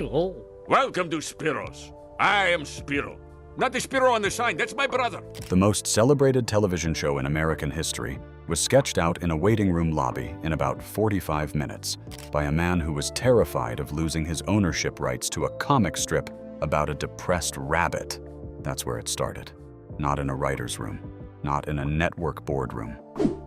Oh. Welcome to Spiro's. I am Spiro. Not the Spiro on the sign, that's my brother. The most celebrated television show in American history was sketched out in a waiting room lobby in about 45 minutes by a man who was terrified of losing his ownership rights to a comic strip about a depressed rabbit. That's where it started. Not in a writer's room, not in a network boardroom.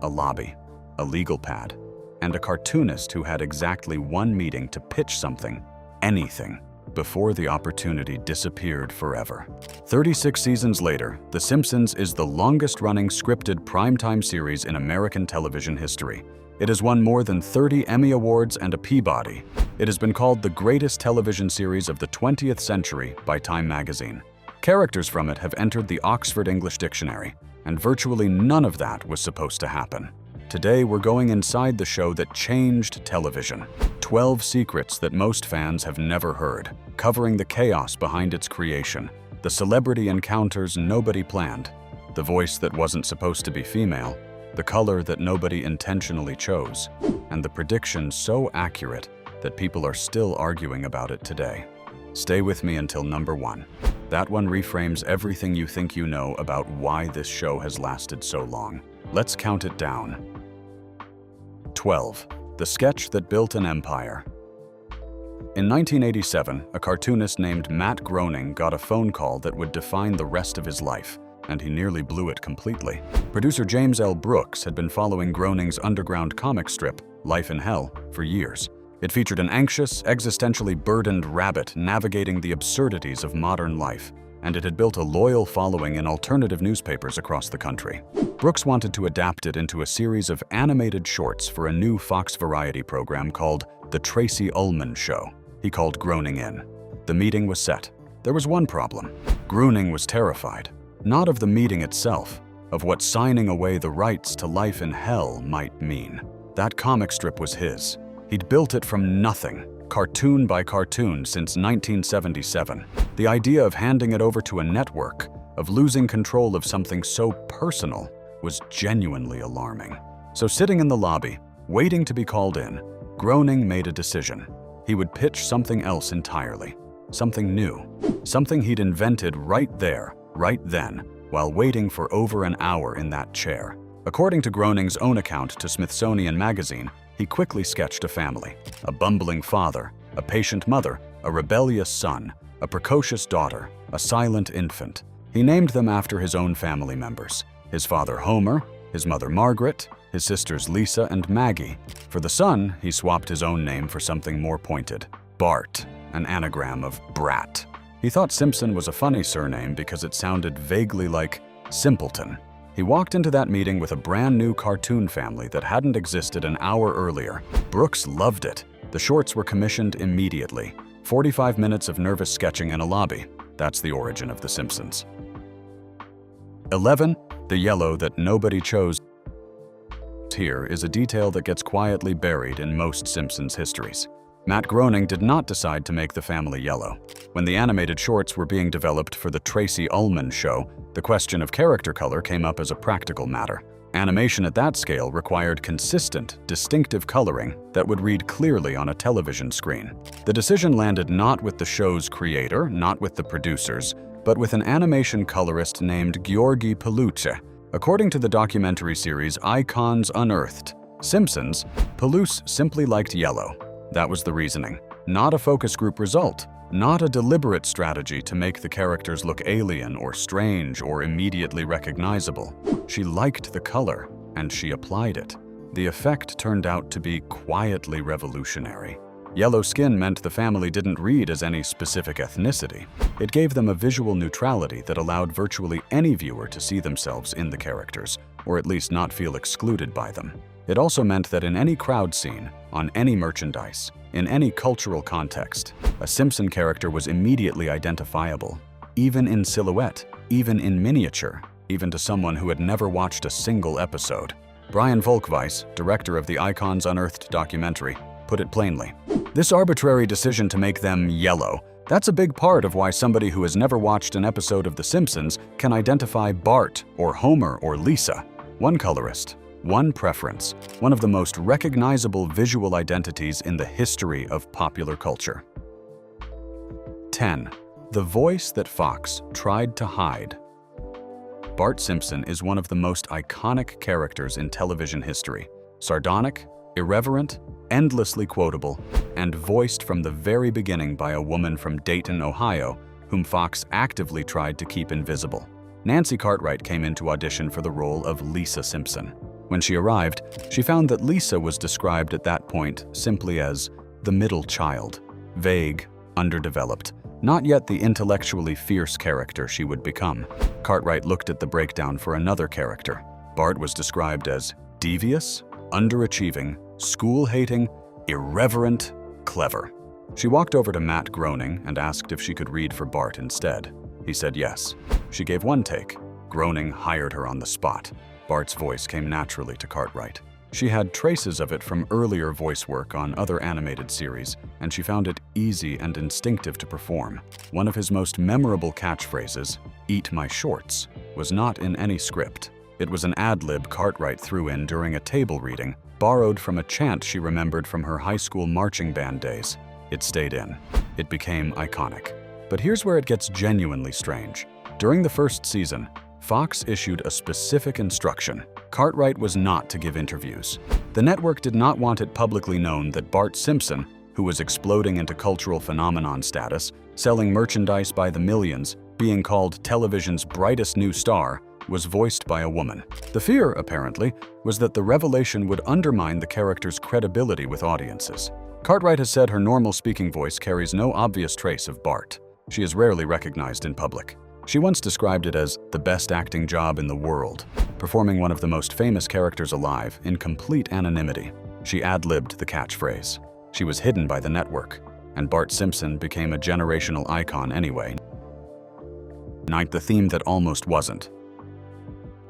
A lobby, a legal pad, and a cartoonist who had exactly one meeting to pitch something, anything, before the opportunity disappeared forever. 36 seasons later, The Simpsons is the longest-running scripted primetime series in American television history. It has won more than 30 Emmy Awards and a Peabody. It has been called the greatest television series of the 20th century by Time magazine. Characters from it have entered the Oxford English Dictionary, and virtually none of that was supposed to happen. Today, we're going inside the show that changed television. 12 secrets that most fans have never heard, covering the chaos behind its creation, the celebrity encounters nobody planned, the voice that wasn't supposed to be female, the color that nobody intentionally chose, and the prediction so accurate that people are still arguing about it today. Stay with me until number 1. That one reframes everything you think you know about why this show has lasted so long. Let's count it down. 12. The sketch that built an empire. In 1987, a cartoonist named Matt Groening got a phone call that would define the rest of his life, and he nearly blew it completely. Producer James L. Brooks had been following Groening's underground comic strip, Life in Hell, for years. It featured an anxious, existentially burdened rabbit navigating the absurdities of modern life, and it had built a loyal following in alternative newspapers across the country. Brooks wanted to adapt it into a series of animated shorts for a new Fox variety program called The Tracy Ullman Show. He called Groening in. The meeting was set. There was one problem. Groening was terrified, not of the meeting itself, of what signing away the rights to Life in Hell might mean. That comic strip was his. He'd built it from nothing, cartoon by cartoon, since 1977. The idea of handing it over to a network, of losing control of something so personal, was genuinely alarming. So sitting in the lobby, waiting to be called in, Groening made a decision. He would pitch something else entirely, something new, something he'd invented right there, right then, while waiting for over an hour in that chair. According to Groening's own account to Smithsonian Magazine, he quickly sketched a family: a bumbling father, a patient mother, a rebellious son, a precocious daughter, a silent infant. He named them after his own family members: his father Homer, his mother Margaret, his sisters Lisa and Maggie. For the son, he swapped his own name for something more pointed: Bart, an anagram of brat. He thought Simpson was a funny surname because it sounded vaguely like simpleton. He walked into that meeting with a brand new cartoon family that hadn't existed an hour earlier. Brooks loved it. The shorts were commissioned immediately. 45 minutes of nervous sketching in a lobby. That's the origin of The Simpsons. 11. The yellow that nobody chose. Here is a detail that gets quietly buried in most Simpsons histories. Matt Groening did not decide to make the family yellow. When the animated shorts were being developed for the Tracy Ullman Show, the question of character color came up as a practical matter. Animation at that scale required consistent, distinctive coloring that would read clearly on a television screen. The decision landed not with the show's creator, not with the producers, but with an animation colorist named Gheorghe Peluche. According to the documentary series Icons Unearthed, Simpsons, Peluche simply liked yellow. That was the reasoning. Not a focus group result. Not a deliberate strategy to make the characters look alien or strange or immediately recognizable. She liked the color, and she applied it. The effect turned out to be quietly revolutionary. Yellow skin meant the family didn't read as any specific ethnicity. It gave them a visual neutrality that allowed virtually any viewer to see themselves in the characters, or at least not feel excluded by them. It also meant that in any crowd scene, on any merchandise, in any cultural context, a Simpson character was immediately identifiable, even in silhouette, even in miniature, even to someone who had never watched a single episode. Brian Volkweis, director of the Icons Unearthed documentary, put it plainly. This arbitrary decision to make them yellow, that's a big part of why somebody who has never watched an episode of The Simpsons can identify Bart or Homer or Lisa. One colorist, one preference, one of the most recognizable visual identities in the history of popular culture. 10. The voice that Fox tried to hide. Bart Simpson is one of the most iconic characters in television history. Sardonic, irreverent, endlessly quotable, and voiced from the very beginning by a woman from Dayton, Ohio, whom Fox actively tried to keep invisible. Nancy Cartwright came in to audition for the role of Lisa Simpson. When she arrived, she found that Lisa was described at that point simply as the middle child, vague, underdeveloped, not yet the intellectually fierce character she would become. Cartwright looked at the breakdown for another character. Bart was described as devious, underachieving, school-hating, irreverent, clever. She walked over to Matt Groening and asked if she could read for Bart instead. He said yes. She gave one take. Groening hired her on the spot. Bart's voice came naturally to Cartwright. She had traces of it from earlier voice work on other animated series, and she found it easy and instinctive to perform. One of his most memorable catchphrases, "Eat my shorts," was not in any script. It was an ad-lib Cartwright threw in during a table reading, borrowed from a chant she remembered from her high school marching band days. It stayed in. It became iconic. But here's where it gets genuinely strange. During the first season, Fox issued a specific instruction. Cartwright was not to give interviews. The network did not want it publicly known that Bart Simpson, who was exploding into cultural phenomenon status, selling merchandise by the millions, being called television's brightest new star, was voiced by a woman. The fear, apparently, was that the revelation would undermine the character's credibility with audiences. Cartwright has said her normal speaking voice carries no obvious trace of Bart. She is rarely recognized in public. She once described it as the best acting job in the world, performing one of the most famous characters alive in complete anonymity. She ad-libbed the catchphrase. She was hidden by the network, and Bart Simpson became a generational icon anyway. 9th, the theme that almost wasn't.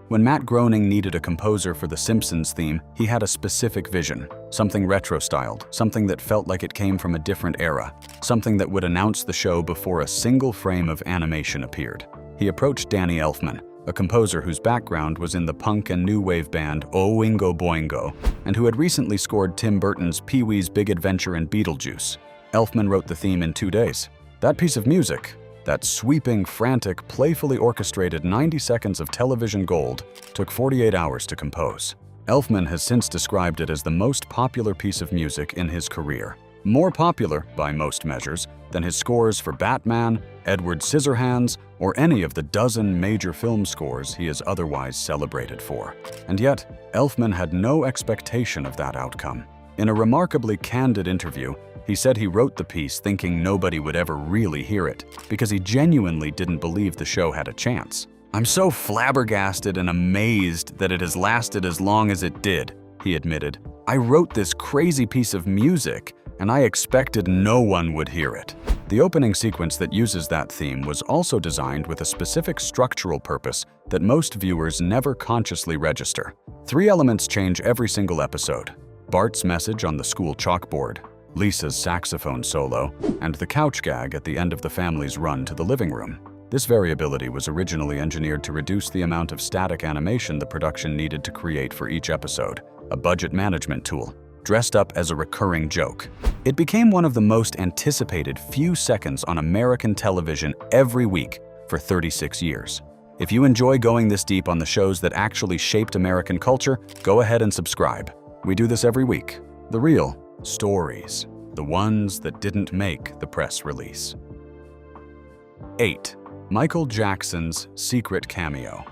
When Matt Groening needed a composer for the Simpsons theme, he had a specific vision, something retro-styled, something that felt like it came from a different era, something that would announce the show before a single frame of animation appeared. He approached Danny Elfman, a composer whose background was in the punk and new wave band Oingo Boingo, and who had recently scored Tim Burton's Pee-wee's Big Adventure and Beetlejuice. Elfman wrote the theme in 2 days. That piece of music, that sweeping, frantic, playfully orchestrated 90 seconds of television gold, took 48 hours to compose. Elfman has since described it as the most popular piece of music in his career. More popular, by most measures, than his scores for Batman, Edward Scissorhands, or any of the dozen major film scores he is otherwise celebrated for. And yet, Elfman had no expectation of that outcome. In a remarkably candid interview, he said he wrote the piece thinking nobody would ever really hear it, because he genuinely didn't believe the show had a chance. "I'm so flabbergasted and amazed that it has lasted as long as it did," he admitted. "I wrote this crazy piece of music, and I expected no one would hear it." The opening sequence that uses that theme was also designed with a specific structural purpose that most viewers never consciously register. 3 elements change every single episode: Bart's message on the school chalkboard, Lisa's saxophone solo, and the couch gag at the end of the family's run to the living room. This variability was originally engineered to reduce the amount of static animation the production needed to create for each episode, a budget management tool, dressed up as a recurring joke. It became one of the most anticipated few seconds on American television every week for 36 years. If you enjoy going this deep on the shows that actually shaped American culture, go ahead and subscribe. We do this every week. The real stories, the ones that didn't make the press release. 8. Michael Jackson's secret cameo.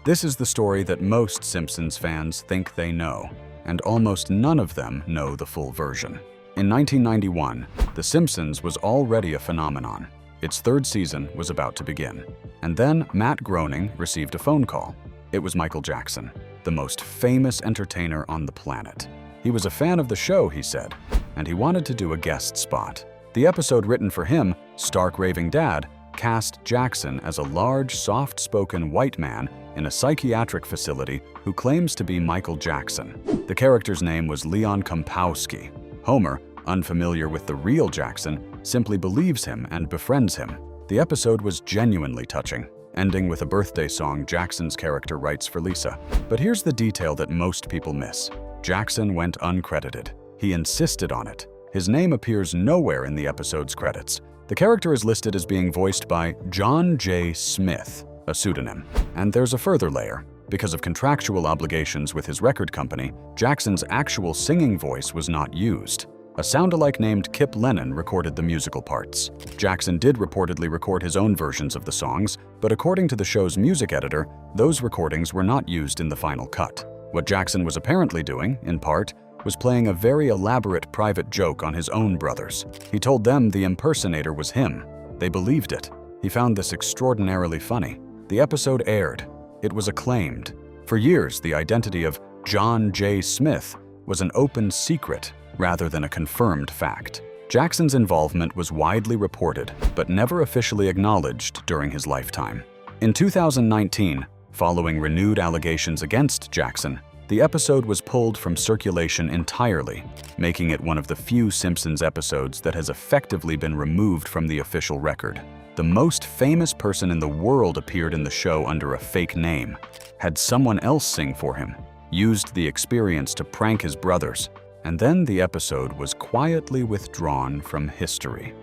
This is the story that most Simpsons fans think they know, and almost none of them know the full version. In 1991, The Simpsons was already a phenomenon. Its 3rd season was about to begin. And then Matt Groening received a phone call. It was Michael Jackson, the most famous entertainer on the planet. He was a fan of the show, he said, and he wanted to do a guest spot. The episode written for him, Stark Raving Dad, cast Jackson as a large, soft-spoken white man in a psychiatric facility who claims to be Michael Jackson. The character's name was Leon Kompowski. Homer, unfamiliar with the real Jackson, simply believes him and befriends him. The episode was genuinely touching, ending with a birthday song Jackson's character writes for Lisa. But here's the detail that most people miss. Jackson went uncredited. He insisted on it. His name appears nowhere in the episode's credits. The character is listed as being voiced by John J. Smith, a pseudonym. And there's a further layer. Because of contractual obligations with his record company, Jackson's actual singing voice was not used. A sound-alike named Kip Lennon recorded the musical parts. Jackson did reportedly record his own versions of the songs, but according to the show's music editor, those recordings were not used in the final cut. What Jackson was apparently doing, in part, was playing a very elaborate private joke on his own brothers. He told them the impersonator was him. They believed it. He found this extraordinarily funny. The episode aired. It was acclaimed. For years, the identity of John J. Smith was an open secret rather than a confirmed fact. Jackson's involvement was widely reported, but never officially acknowledged during his lifetime. In 2019, following renewed allegations against Jackson, the episode was pulled from circulation entirely, making it one of the few Simpsons episodes that has effectively been removed from the official record. The most famous person in the world appeared in the show under a fake name, had someone else sing for him, used the experience to prank his brothers, and then the episode was quietly withdrawn from history.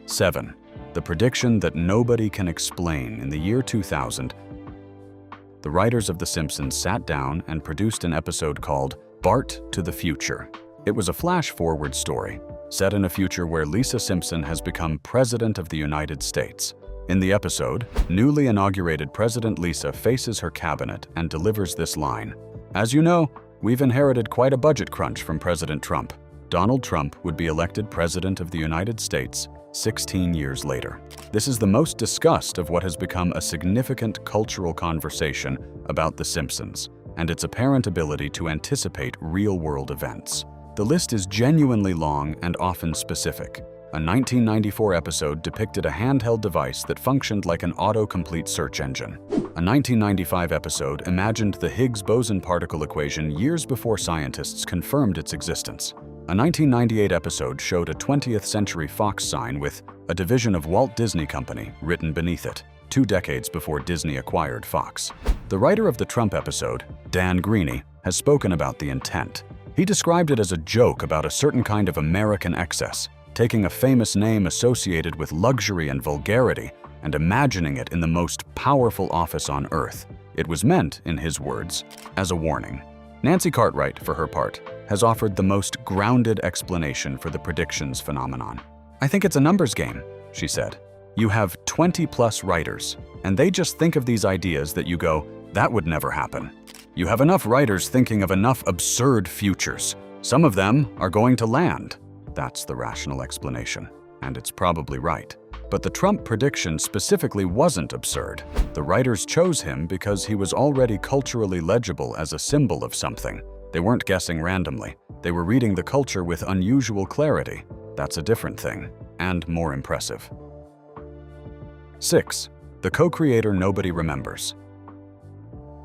7. The prediction that nobody can explain. In the year 2000, the writers of The Simpsons sat down and produced an episode called Bart to the Future. It was a flash-forward story, set in a future where Lisa Simpson has become President of the United States. In the episode, newly inaugurated President Lisa faces her cabinet and delivers this line: "As you know, we've inherited quite a budget crunch from President Trump. Donald Trump would be elected President of the United States 16 years later." This is the most discussed of what has become a significant cultural conversation about The Simpsons and its apparent ability to anticipate real-world events. The list is genuinely long and often specific. A 1994 episode depicted a handheld device that functioned like an autocomplete search engine. A 1995 episode imagined the Higgs-boson particle equation years before scientists confirmed its existence. A 1998 episode showed a 20th Century Fox sign with "A division of Walt Disney Company" written beneath it, 2 decades before Disney acquired Fox. The writer of the Trump episode, Dan Greeny, has spoken about the intent. He described it as a joke about a certain kind of American excess, taking a famous name associated with luxury and vulgarity and imagining it in the most powerful office on earth. It was meant, in his words, as a warning. Nancy Cartwright, for her part, has offered the most grounded explanation for the predictions phenomenon. "I think it's a numbers game," she said. "You have 20-plus writers, and they just think of these ideas that you go, that would never happen. You have enough writers thinking of enough absurd futures. Some of them are going to land." That's the rational explanation, and it's probably right. But the Trump prediction specifically wasn't absurd. The writers chose him because he was already culturally legible as a symbol of something. They weren't guessing randomly. They were reading the culture with unusual clarity. That's a different thing, and more impressive. 6. The co-creator nobody remembers.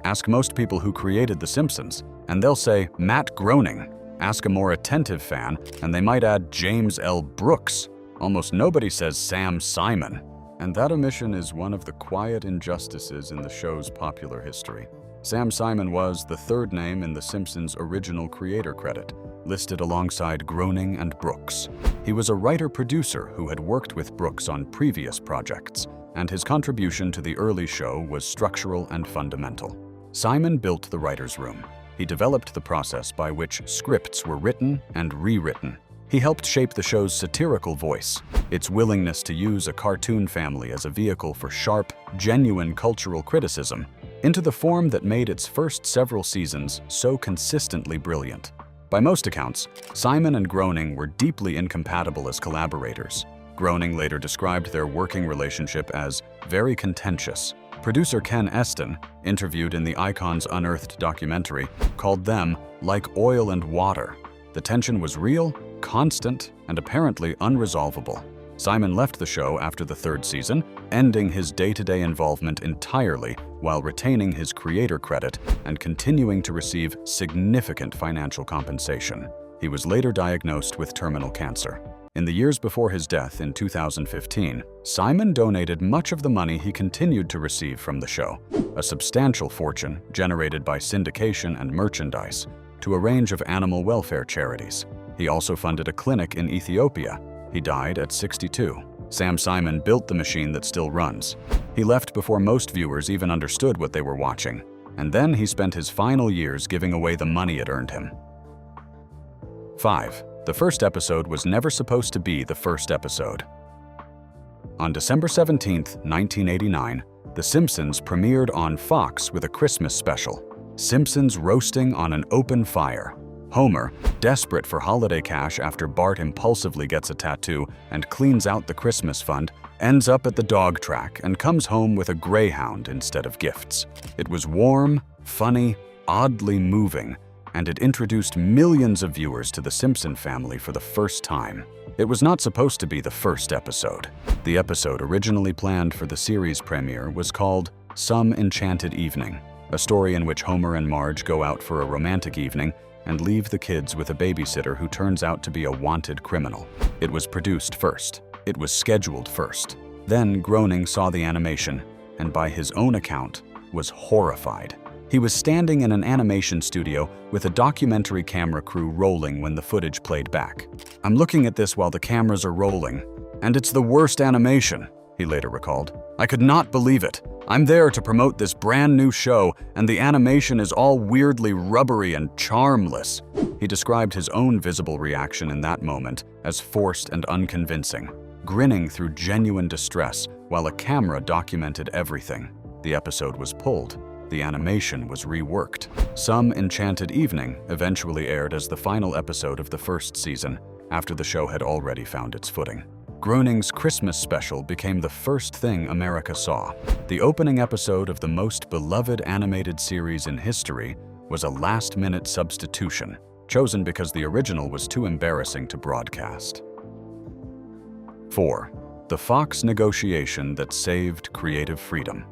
Ask most people who created The Simpsons, and they'll say Matt Groening. Ask a more attentive fan, and they might add James L. Brooks. Almost nobody says Sam Simon. And that omission is one of the quiet injustices in the show's popular history. Sam Simon was the third name in The Simpsons' original creator credit, listed alongside Groening and Brooks. He was a writer-producer who had worked with Brooks on previous projects, and his contribution to the early show was structural and fundamental. Simon built the writer's room. He developed the process by which scripts were written and rewritten. He helped shape the show's satirical voice, its willingness to use a cartoon family as a vehicle for sharp, genuine cultural criticism, into the form that made its first several seasons so consistently brilliant. By most accounts, Simon and Groening were deeply incompatible as collaborators. Groening later described their working relationship as very contentious. Producer Ken Eston, interviewed in the Icons Unearthed documentary, called them like oil and water. The tension was real, constant, and apparently unresolvable. Simon left the show after the 3rd season, ending his day-to-day involvement entirely while retaining his creator credit and continuing to receive significant financial compensation. He was later diagnosed with terminal cancer. In the years before his death in 2015, Simon donated much of the money he continued to receive from the show, a substantial fortune generated by syndication and merchandise, to a range of animal welfare charities. He also funded a clinic in Ethiopia. He died at 62. Sam Simon built the machine that still runs. He left before most viewers even understood what they were watching. And then he spent his final years giving away the money it earned him. 5. The first episode was never supposed to be the first episode. On December 17, 1989, The Simpsons premiered on Fox with a Christmas special, Simpsons Roasting on an Open Fire. Homer, desperate for holiday cash after Bart impulsively gets a tattoo and cleans out the Christmas fund, ends up at the dog track and comes home with a greyhound instead of gifts. It was warm, funny, oddly moving, and it introduced millions of viewers to the Simpson family for the first time. It was not supposed to be the first episode. The episode originally planned for the series premiere was called Some Enchanted Evening, a story in which Homer and Marge go out for a romantic evening and leave the kids with a babysitter who turns out to be a wanted criminal. It was produced first. It was scheduled first. Then Groening saw the animation, and by his own account, was horrified. He was standing in an animation studio with a documentary camera crew rolling when the footage played back. "I'm looking at this while the cameras are rolling, and it's the worst animation," he later recalled. "I could not believe it. I'm there to promote this brand new show, and the animation is all weirdly rubbery and charmless." He described his own visible reaction in that moment as forced and unconvincing, grinning through genuine distress while a camera documented everything. The episode was pulled. The animation was reworked. Some Enchanted Evening eventually aired as the final episode of the first season, after the show had already found its footing. Groening's Christmas special became the first thing America saw. The opening episode of the most beloved animated series in history was a last-minute substitution, chosen because the original was too embarrassing to broadcast. 4. The Fox negotiation that saved creative freedom.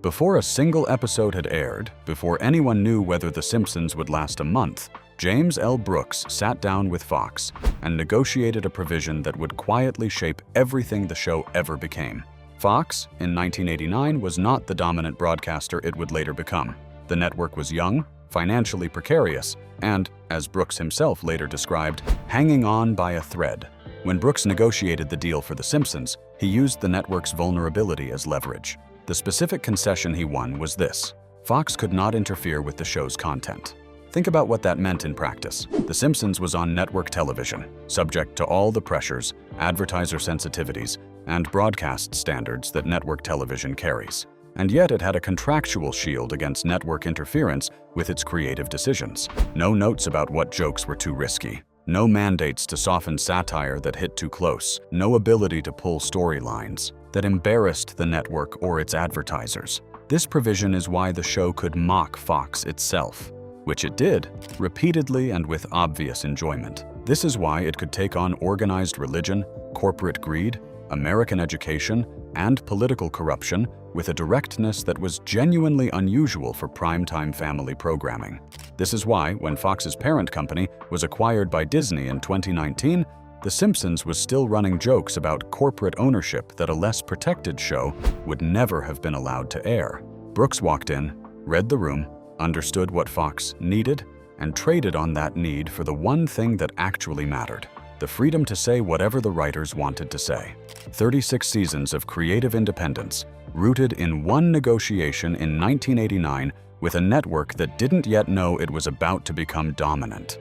Before a single episode had aired, before anyone knew whether The Simpsons would last a month, James L. Brooks sat down with Fox and negotiated a provision that would quietly shape everything the show ever became. Fox, in 1989, was not the dominant broadcaster it would later become. The network was young, financially precarious, and, as Brooks himself later described, hanging on by a thread. When Brooks negotiated the deal for The Simpsons, he used the network's vulnerability as leverage. The specific concession he won was this: Fox could not interfere with the show's content. Think about what that meant in practice. The Simpsons was on network television, subject to all the pressures, advertiser sensitivities, and broadcast standards that network television carries. And yet it had a contractual shield against network interference with its creative decisions. No notes about what jokes were too risky. No mandates to soften satire that hit too close. No ability to pull storylines that embarrassed the network or its advertisers. This provision is why the show could mock Fox itself, which it did, repeatedly and with obvious enjoyment. This is why it could take on organized religion, corporate greed, American education, and political corruption with a directness that was genuinely unusual for primetime family programming. This is why, when Fox's parent company was acquired by Disney in 2019, The Simpsons was still running jokes about corporate ownership that a less protected show would never have been allowed to air. Brooks walked in, read the room, understood what Fox needed, and traded on that need for the one thing that actually mattered: the freedom to say whatever the writers wanted to say. 36 seasons of creative independence, rooted in one negotiation in 1989 with a network that didn't yet know it was about to become dominant.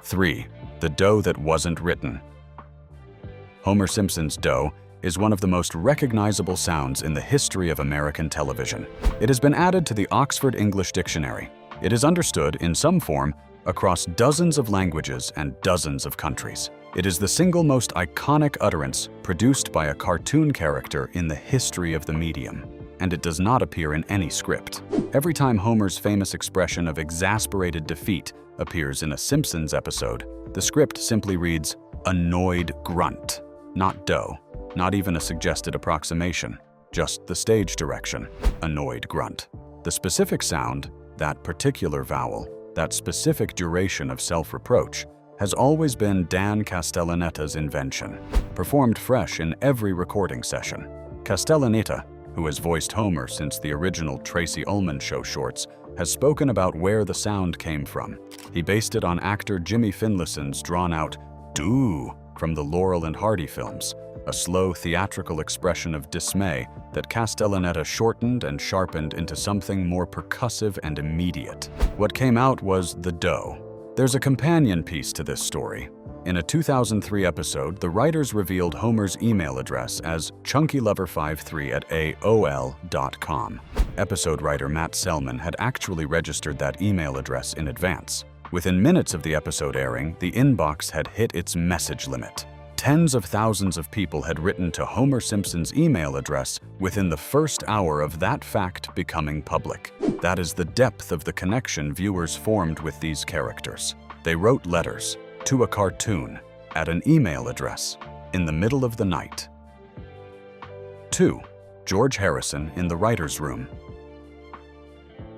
3. The dough that wasn't written. Homer Simpson's dough is one of the most recognizable sounds in the history of American television. It has been added to the Oxford English Dictionary. It is understood in some form across dozens of languages and dozens of countries. It is the single most iconic utterance produced by a cartoon character in the history of the medium, and it does not appear in any script. Every time Homer's famous expression of exasperated defeat appears in a Simpsons episode, the script simply reads, "annoyed grunt," not dough, not even a suggested approximation, just the stage direction, annoyed grunt. The specific sound, that particular vowel, that specific duration of self-reproach, has always been Dan Castellaneta's invention, performed fresh in every recording session. Castellaneta, who has voiced Homer since the original Tracy Ullman Show shorts, has spoken about where the sound came from. He based it on actor Jimmy Finlayson's drawn-out "doo" from the Laurel and Hardy films, a slow theatrical expression of dismay that Castellaneta shortened and sharpened into something more percussive and immediate. What came out was the dough. There's a companion piece to this story. In a 2003 episode, the writers revealed Homer's email address as chunkylover53@aol.com. Episode writer Matt Selman had actually registered that email address in advance. Within minutes of the episode airing, the inbox had hit its message limit. Tens of thousands of people had written to Homer Simpson's email address within the first hour of that fact becoming public. That is the depth of the connection viewers formed with these characters. They wrote letters to a cartoon at an email address in the middle of the night. 2. George Harrison in the writer's room.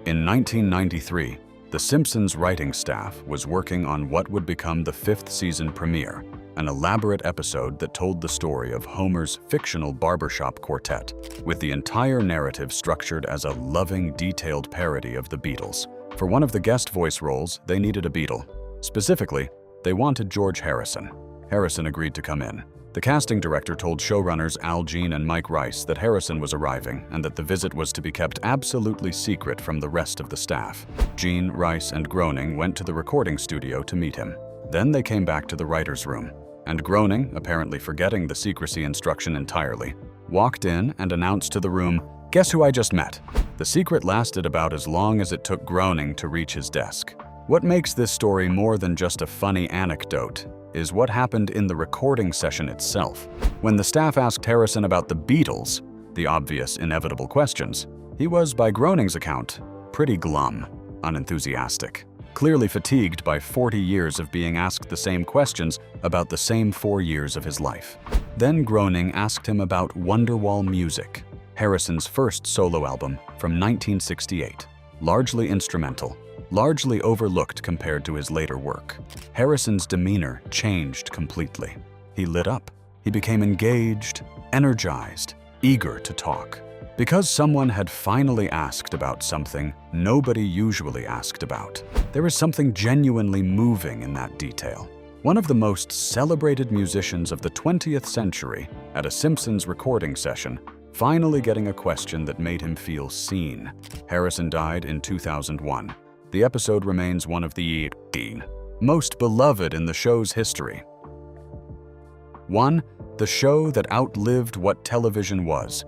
In 1993, the Simpsons writing staff was working on what would become the 5th season premiere, an elaborate episode that told the story of Homer's fictional barbershop quartet, with the entire narrative structured as a loving, detailed parody of the Beatles. For one of the guest voice roles, they needed a Beatle. Specifically, they wanted George Harrison. Harrison agreed to come in. The casting director told showrunners Al Jean and Mike Rice that Harrison was arriving and that the visit was to be kept absolutely secret from the rest of the staff. Jean, Rice, and Groening went to the recording studio to meet him. Then they came back to the writer's room, and Groening, apparently forgetting the secrecy instruction entirely, walked in and announced to the room, "Guess who I just met?" The secret lasted about as long as it took Groening to reach his desk. What makes this story more than just a funny anecdote is what happened in the recording session itself. When the staff asked Harrison about the Beatles, the obvious, inevitable questions, he was, by Groening's account, pretty glum, unenthusiastic, clearly fatigued by 40 years of being asked the same questions about the same 4 years of his life. Then Groening asked him about Wonderwall Music, Harrison's first solo album from 1968, largely instrumental, largely overlooked compared to his later work. Harrison's demeanor changed completely. He lit up. He became engaged, energized, eager to talk. Because someone had finally asked about something nobody usually asked about. There is something genuinely moving in that detail. One of the most celebrated musicians of the 20th century at a Simpsons recording session, finally getting a question that made him feel seen. Harrison died in 2001. The episode remains one of the most beloved in the show's history. 1. The show that outlived what television was.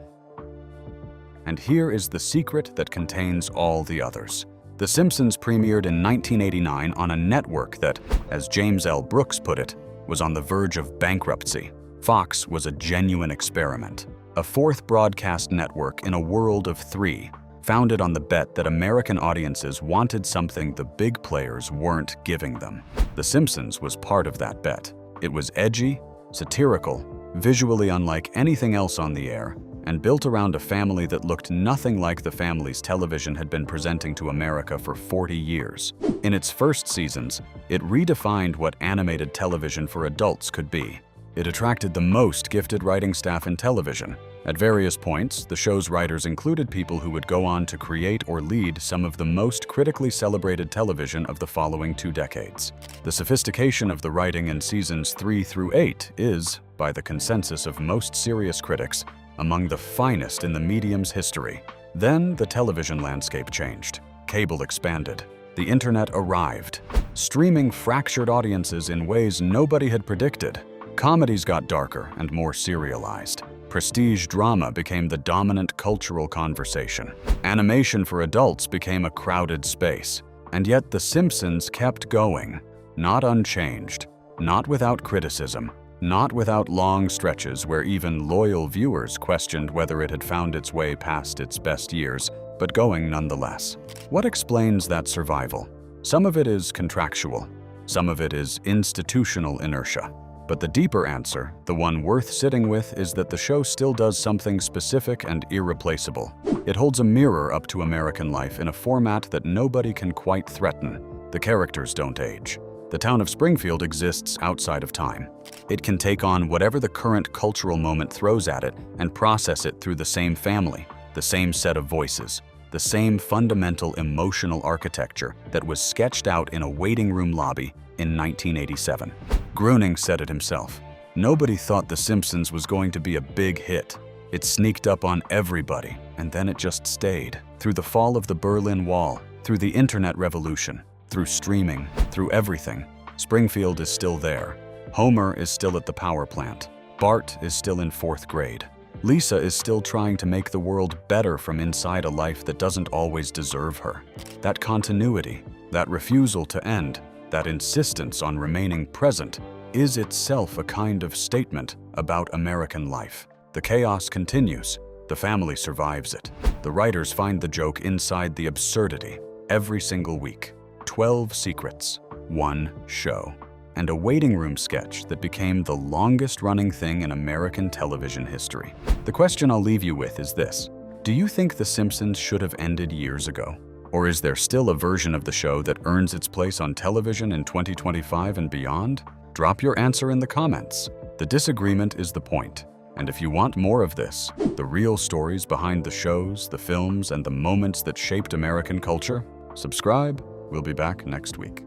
And here is the secret that contains all the others. The Simpsons premiered in 1989 on a network that, as James L. Brooks put it, was on the verge of bankruptcy. Fox was a genuine experiment, a fourth broadcast network in a world of 3, founded on the bet that American audiences wanted something the big players weren't giving them. The Simpsons was part of that bet. It was edgy, satirical, visually unlike anything else on the air, and built around a family that looked nothing like the families television had been presenting to America for 40 years. In its first seasons, it redefined what animated television for adults could be. It attracted the most gifted writing staff in television. At various points, the show's writers included people who would go on to create or lead some of the most critically celebrated television of the following 2 decades. The sophistication of the writing in seasons 3 through 8 is, by the consensus of most serious critics, among the finest in the medium's history. Then the television landscape changed. Cable expanded. The internet arrived. Streaming fractured audiences in ways nobody had predicted. Comedies got darker and more serialized. Prestige drama became the dominant cultural conversation. Animation for adults became a crowded space. And yet The Simpsons kept going, not unchanged, not without criticism, not without long stretches where even loyal viewers questioned whether it had found its way past its best years, but going nonetheless. What explains that survival? Some of it is contractual. Some of it is institutional inertia. But the deeper answer, the one worth sitting with, is that the show still does something specific and irreplaceable. It holds a mirror up to American life in a format that nobody can quite threaten. The characters don't age. The town of Springfield exists outside of time. It can take on whatever the current cultural moment throws at it and process it through the same family, the same set of voices. the same fundamental emotional architecture that was sketched out in a waiting room lobby in 1987. Groening said it himself. Nobody thought The Simpsons was going to be a big hit. It sneaked up on everybody, and then it just stayed. Through the fall of the Berlin Wall, through the internet revolution, through streaming, through everything, Springfield is still there. Homer is still at the power plant. Bart is still in 4th grade. Lisa is still trying to make the world better from inside a life that doesn't always deserve her. That continuity, that refusal to end, that insistence on remaining present is itself a kind of statement about American life. The chaos continues. The family survives it. The writers find the joke inside the absurdity every single week. 12 secrets, 1 show, and a waiting room sketch that became the longest-running thing in American television history. The question I'll leave you with is this. Do you think The Simpsons should have ended years ago? Or is there still a version of the show that earns its place on television in 2025 and beyond? Drop your answer in the comments. The disagreement is the point. And if you want more of this, the real stories behind the shows, the films, and the moments that shaped American culture, subscribe. We'll be back next week.